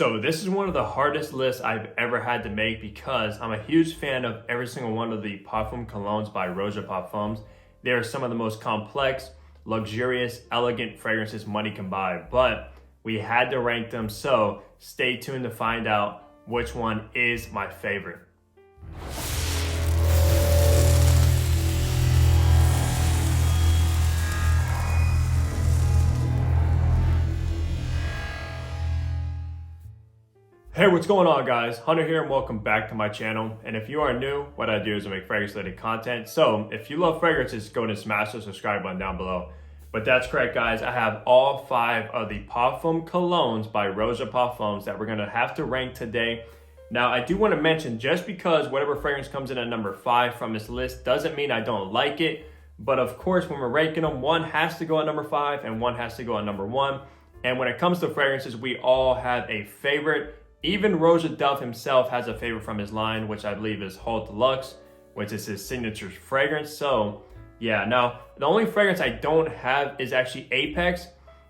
So this is one of the hardest lists I've ever had to make because I'm a huge fan of every single one of the Parfums Colognes by Roja Parfums. They are some of the most complex, luxurious, elegant fragrances money can buy, but we had to rank them, so stay tuned to find out which one is my favorite. Hey, what's going on, guys? Hunter here and welcome back to my channel. And if you are new, what I do is I make fragrance related content. So if you love fragrances, go and smash the subscribe button down below. But that's correct, guys. I have all 5 of the Parfums Colognes by Roja Parfums that we're gonna have to rank today. Now, I do want to mention, just because whatever fragrance comes in at number 5 from this list doesn't mean I don't like it. But of course, when we're ranking them, one has to go at number 5 and one has to go at number 1. And when it comes to fragrances, we all have a favorite. Even Roja Dove himself has a favorite from his line, which I believe is Haute Deluxe, which is his signature fragrance. So yeah, now the only fragrance I don't have is actually Apex,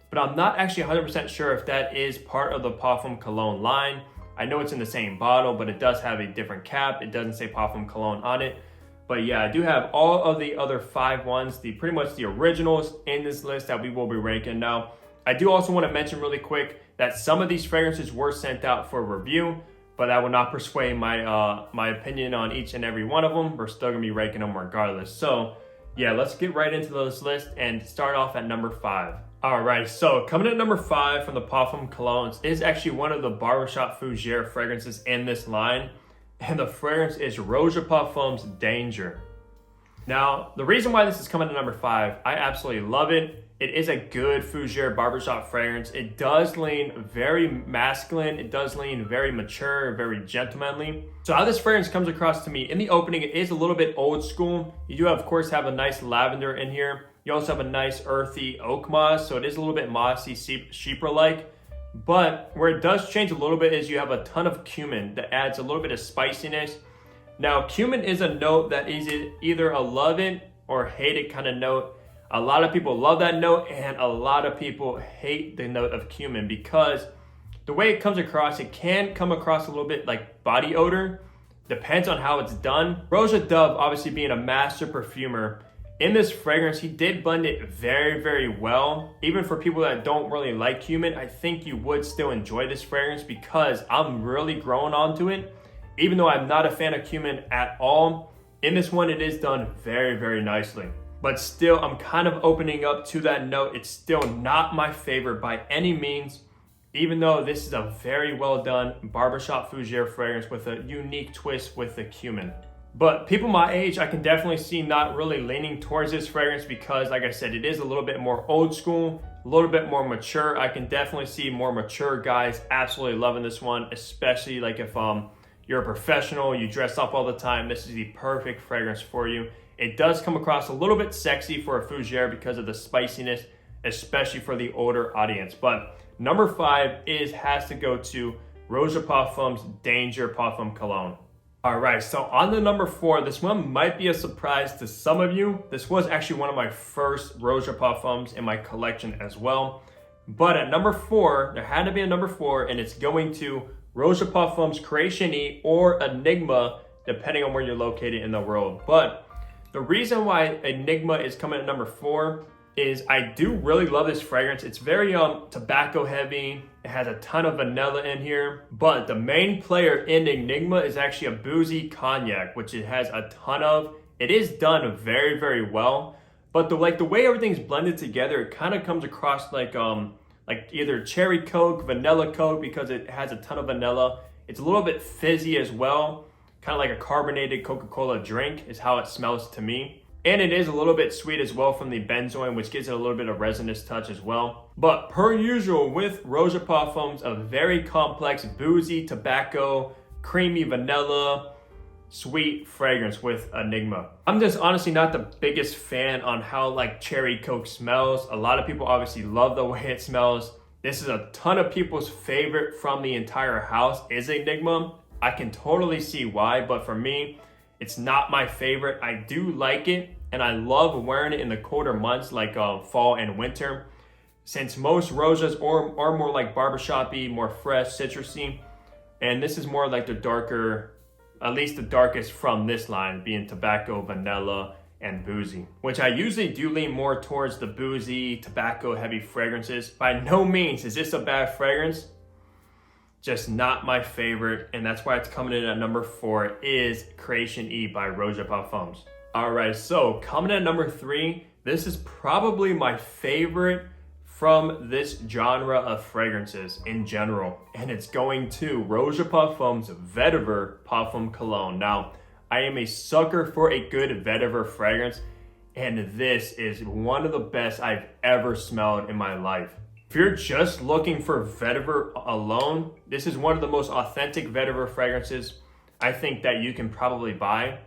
but I'm not actually 100% sure if that is part of the Parfum Cologne line. I know it's in the same bottle, but it does have a different cap. It doesn't say Parfum Cologne on it. But yeah, I do have all of the other 5 ones, pretty much the originals in this list that we will be ranking. Now, I do also want to mention really quick that some of these fragrances were sent out for review, but that will not persuade my opinion on each and every one of them. We're still gonna be ranking them regardless. So yeah, let's get right into this list and start off at number 5. All right, so coming at number 5 from the Parfums Colognes is actually one of the barbershop fougere fragrances in this line, and the fragrance is Roja Parfums Danger. Now, the reason why this is coming to number 5, I absolutely love it. It is a good fougere barbershop fragrance. It does lean very masculine. It does lean very mature, very gentlemanly. So how this fragrance comes across to me, in the opening, it is a little bit old school. You do, of course, have a nice lavender in here. You also have a nice earthy oak moss, so it is a little bit mossy, chypre-like. But where it does change a little bit is you have a ton of cumin that adds a little bit of spiciness. Now, cumin is a note that is either a love it or hate it kind of note. A lot of people love that note and a lot of people hate the note of cumin because the way it comes across, it can come across a little bit like body odor. Depends on how it's done. Roja Dove, obviously being a master perfumer, in this fragrance, he did blend it very, very well. Even for people that don't really like cumin, I think you would still enjoy this fragrance because I'm really growing onto it. Even though I'm not a fan of cumin at all, in this one, it is done very, very nicely. But still, I'm kind of opening up to that note. It's still not my favorite by any means, even though this is a very well done barbershop fougere fragrance with a unique twist with the cumin. But people my age, I can definitely see not really leaning towards this fragrance because, like I said, it is a little bit more old school, a little bit more mature. I can definitely see more mature guys absolutely loving this one, especially like if you're a professional, you dress up all the time, this is the perfect fragrance for you. It does come across a little bit sexy for a fougere because of the spiciness, especially for the older audience. But number 5 has to go to Roja Parfums Danger Parfum Cologne. All right, so on the number 4, this one might be a surprise to some of you. This was actually one of my first Roja Parfums in my collection as well. But at number 4, there had to be a number 4, and it's going to Roja Parfums Freshie or Enigma, depending on where you're located in the world. But the reason why Enigma is coming at number 4 is I do really love this fragrance. It's very tobacco heavy. It has a ton of vanilla in here. But the main player in Enigma is actually a boozy cognac, which it has a ton of. It is done very, very well. But the way everything's blended together, it kind of comes across like either cherry Coke, vanilla Coke, because it has a ton of vanilla. It's a little bit fizzy as well. Kind of like a carbonated Coca-Cola drink is how it smells to me. And it is a little bit sweet as well from the benzoin, which gives it a little bit of resinous touch as well. But per usual with Roja Parfums, a very complex, boozy, tobacco, creamy vanilla, sweet fragrance with Enigma. I'm just honestly not the biggest fan on how like cherry Coke smells. A lot of people obviously love the way it smells. This is a ton of people's favorite from the entire house is Enigma. I can totally see why, but for me, it's not my favorite. I do like it, and I love wearing it in the colder months like fall and winter. since most Rojas are more like barbershop-y, more fresh, citrusy, and this is more like the darker, at least the darkest from this line, being tobacco, vanilla, and boozy, which I usually do lean more towards the boozy, tobacco heavy fragrances. By no means is this a bad fragrance, just not my favorite, and that's why it's coming in at number 4 is Creation E by Roja Parfums. All right, so coming in at number 3, this is probably my favorite from this genre of fragrances in general, and it's going to Roja Parfums Vetiver Parfum Colognes. Now, I am a sucker for a good vetiver fragrance, and this is one of the best I've ever smelled in my life. If you're just looking for vetiver alone, this is one of the most authentic vetiver fragrances I think that you can probably buy.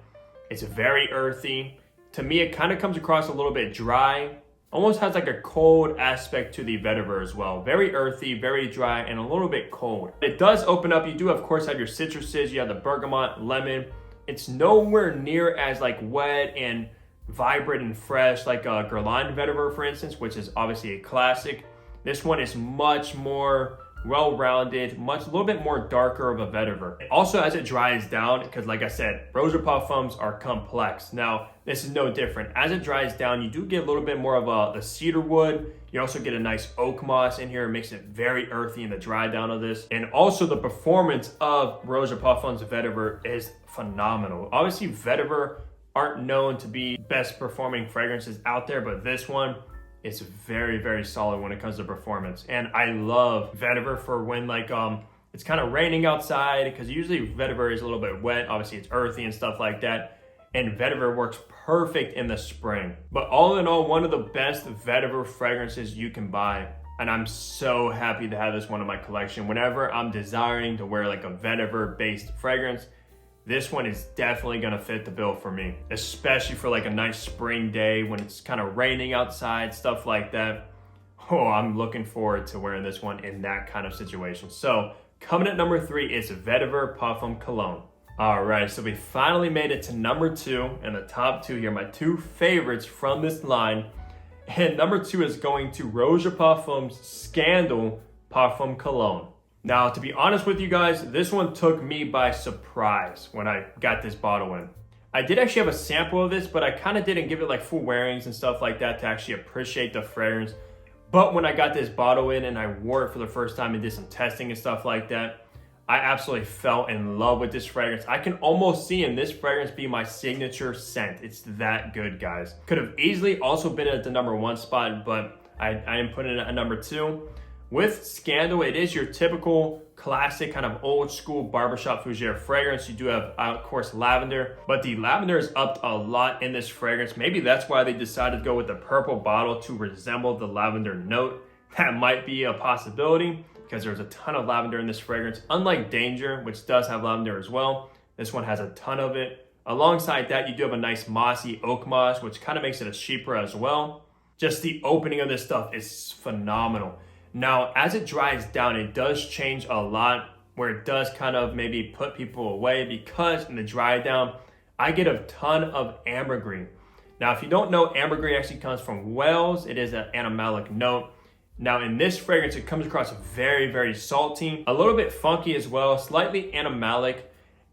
It's very earthy. To me, it kind of comes across a little bit dry, almost has like a cold aspect to the vetiver as well. Very earthy, very dry, and a little bit cold. It does open up. You do, of course, have your citruses. You have the bergamot, lemon. It's nowhere near as like wet and vibrant and fresh like a Guerlain vetiver, for instance, which is obviously a classic. This one is much more well-rounded, a little bit more darker of a vetiver. Also, as it dries down, because like I said, Roja Parfums are complex. Now, this is no different. As it dries down, you do get a little bit more of the cedar wood. You also get a nice oak moss in here. It makes it very earthy in the dry down of this. And also the performance of Roja Parfums vetiver is phenomenal. Obviously, vetiver aren't known to be best performing fragrances out there, but this one, it's very, very solid when it comes to performance. And I love vetiver for when like it's kind of raining outside, because usually vetiver is a little bit wet. Obviously it's earthy and stuff like that. And vetiver works perfect in the spring. But all in all, one of the best vetiver fragrances you can buy. And I'm so happy to have this one in my collection. Whenever I'm desiring to wear like a vetiver based fragrance, this one is definitely gonna fit the bill for me, especially for like a nice spring day when it's kind of raining outside, stuff like that. Oh, I'm looking forward to wearing this one in that kind of situation. So coming at number 3 is Vetiver Parfum Cologne. All right, so we finally made it to number 2, and the top 2 here, my 2 favorites from this line. And number 2 is going to Roja Parfums Scandal Parfum Cologne. Now, to be honest with you guys, this one took me by surprise when I got this bottle in. I did actually have a sample of this, but I kind of didn't give it like full wearings and stuff like that to actually appreciate the fragrance. But when I got this bottle in and I wore it for the first time and did some testing and stuff like that, I absolutely fell in love with this fragrance. I can almost see in this fragrance be my signature scent. It's that good, guys. Could have easily also been at the number 1 spot, but I am putting it at number 2. With Scandal, it is your typical classic kind of old school barbershop fougere fragrance. You do have, of course, lavender, but the lavender is upped a lot in this fragrance. Maybe that's why they decided to go with the purple bottle to resemble the lavender note. That might be a possibility because there's a ton of lavender in this fragrance. Unlike Danger, which does have lavender as well, this one has a ton of it. Alongside that, you do have a nice mossy oak moss, which kind of makes it a cheaper as well. Just the opening of this stuff is phenomenal. Now, as it dries down, it does change a lot, where it does kind of maybe put people away, because in the dry down, I get a ton of ambergris. Now, if you don't know, ambergris actually comes from Wales. It is an animalic note. Now, in this fragrance, it comes across very, very salty, a little bit funky as well, slightly animalic,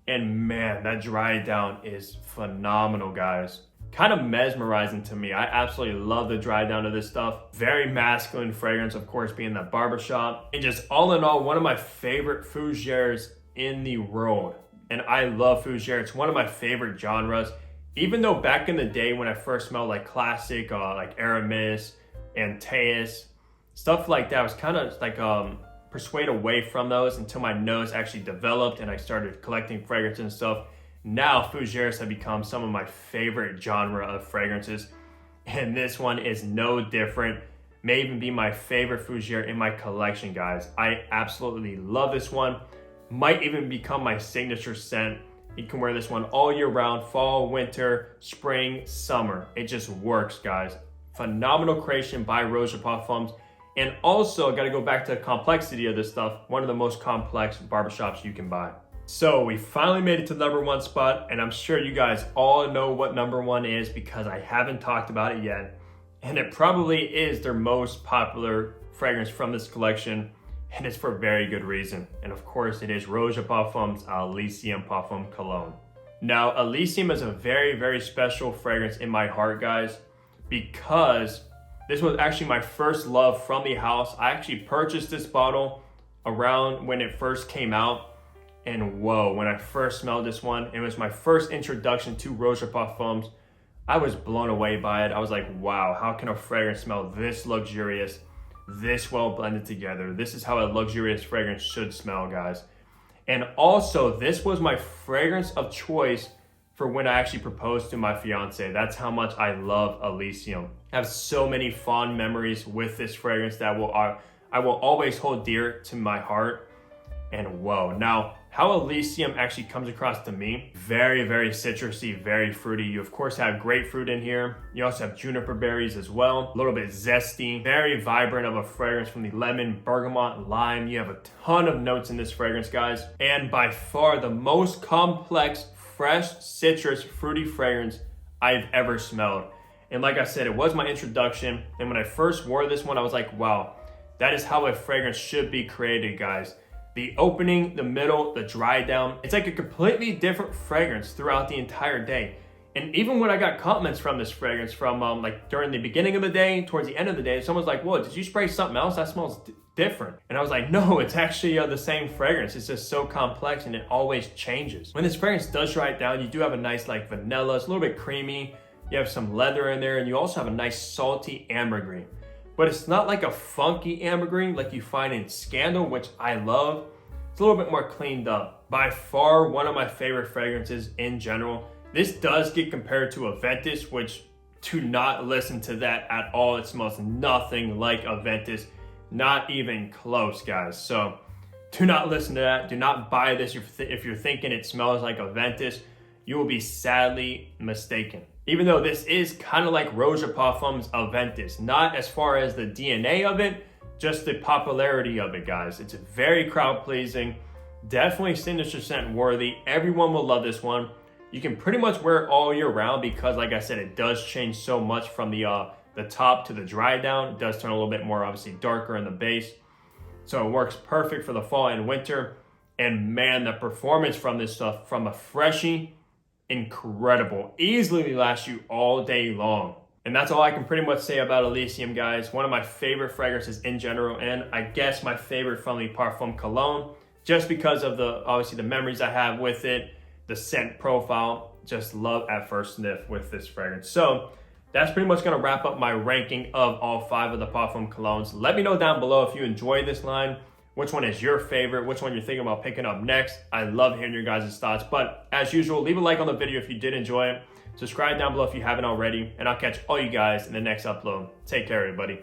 and man, that dry down is phenomenal, guys. Kind of mesmerizing to me. I absolutely love the dry down of this stuff. Very masculine fragrance, of course, being that barbershop. And just all in all, one of my favorite fougères in the world. And I love fougère. It's one of my favorite genres. Even though back in the day when I first smelled like classic, like Aramis and Teus, stuff like that, I was kind of like persuaded away from those until my nose actually developed and I started collecting fragrances and stuff. Now, fougères have become some of my favorite genre of fragrances, and this one is no different. May even be my favorite fougère in my collection, guys. I absolutely love this one. Might even become my signature scent. You can wear this one all year round, fall, winter, spring, summer. It just works, guys. Phenomenal creation by Roja Parfums. And also, got to go back to the complexity of this stuff. One of the most complex barbershops you can buy. So we finally made it to the number 1 spot, and I'm sure you guys all know what number 1 is because I haven't talked about it yet. and it probably is their most popular fragrance from this collection, and it's for very good reason. And of course, it is Roja Parfums Elysium Parfum Cologne. Now, Elysium is a very, very special fragrance in my heart, guys, because this was actually my first love from the house. I actually purchased this bottle around when it first came out, and whoa, when I first smelled this one, it was my first introduction to Roja Parfums. I was blown away by it. I was like, wow, how can a fragrance smell this luxurious, this well blended together? This is how a luxurious fragrance should smell, guys. And also, this was my fragrance of choice for when I actually proposed to my fiance. That's how much I love Elysium. I have so many fond memories with this fragrance that I will always hold dear to my heart. And whoa, now how Elysium actually comes across to me, very, very citrusy, very fruity. You of course have grapefruit in here. You also have juniper berries as well, a little bit zesty, very vibrant of a fragrance from the lemon, bergamot, lime. You have a ton of notes in this fragrance, guys. And by far the most complex, fresh, citrus, fruity fragrance I've ever smelled. And like I said, it was my introduction. And when I first wore this one, I was like, wow, that is how a fragrance should be created, guys. The opening, the middle, the dry down, it's like a completely different fragrance throughout the entire day. And even when I got compliments from this fragrance from like during the beginning of the day, towards the end of the day, someone's like, whoa, did you spray something else? That smells different. And I was like, no, it's actually the same fragrance. It's just so complex and it always changes. When this fragrance does dry down, you do have a nice like vanilla, it's a little bit creamy. You have some leather in there, and you also have a nice salty ambergris. But it's not like a funky ambergris like you find in Scandal, which I love. It's a little bit more cleaned up. By far, one of my favorite fragrances in general. This does get compared to aventus, which do not listen to that at all. It smells nothing like aventus, not even close, guys. So do not listen to that. Do not buy this if you're thinking it smells like aventus. You will be sadly mistaken. Even though this is kind of like Roja Parfums aventus, not as far as the DNA of it, just the popularity of it, guys. It's very crowd pleasing, definitely signature scent worthy. Everyone will love this one. You can pretty much wear it all year round because, like I said, it does change so much from the top to the dry down. It does turn a little bit more obviously darker in the base. So it works perfect for the fall and winter. And man, the performance from this stuff, from a freshie, incredible. Easily lasts you all day long. And that's all I can pretty much say about Elysium, guys. One of my favorite fragrances in general, and I guess my favorite from the Parfum Cologne, just because of obviously the memories I have with it, the scent profile. Just love at first sniff with this fragrance. So that's pretty much gonna wrap up my ranking of all 5 of the Parfum Colognes. Let me know down below if you enjoy this line, which one is your favorite, which one you're thinking about picking up next. I love hearing your guys' thoughts, but as usual, leave a like on the video if you did enjoy it. Subscribe down below if you haven't already, and I'll catch all you guys in the next upload. Take care, everybody.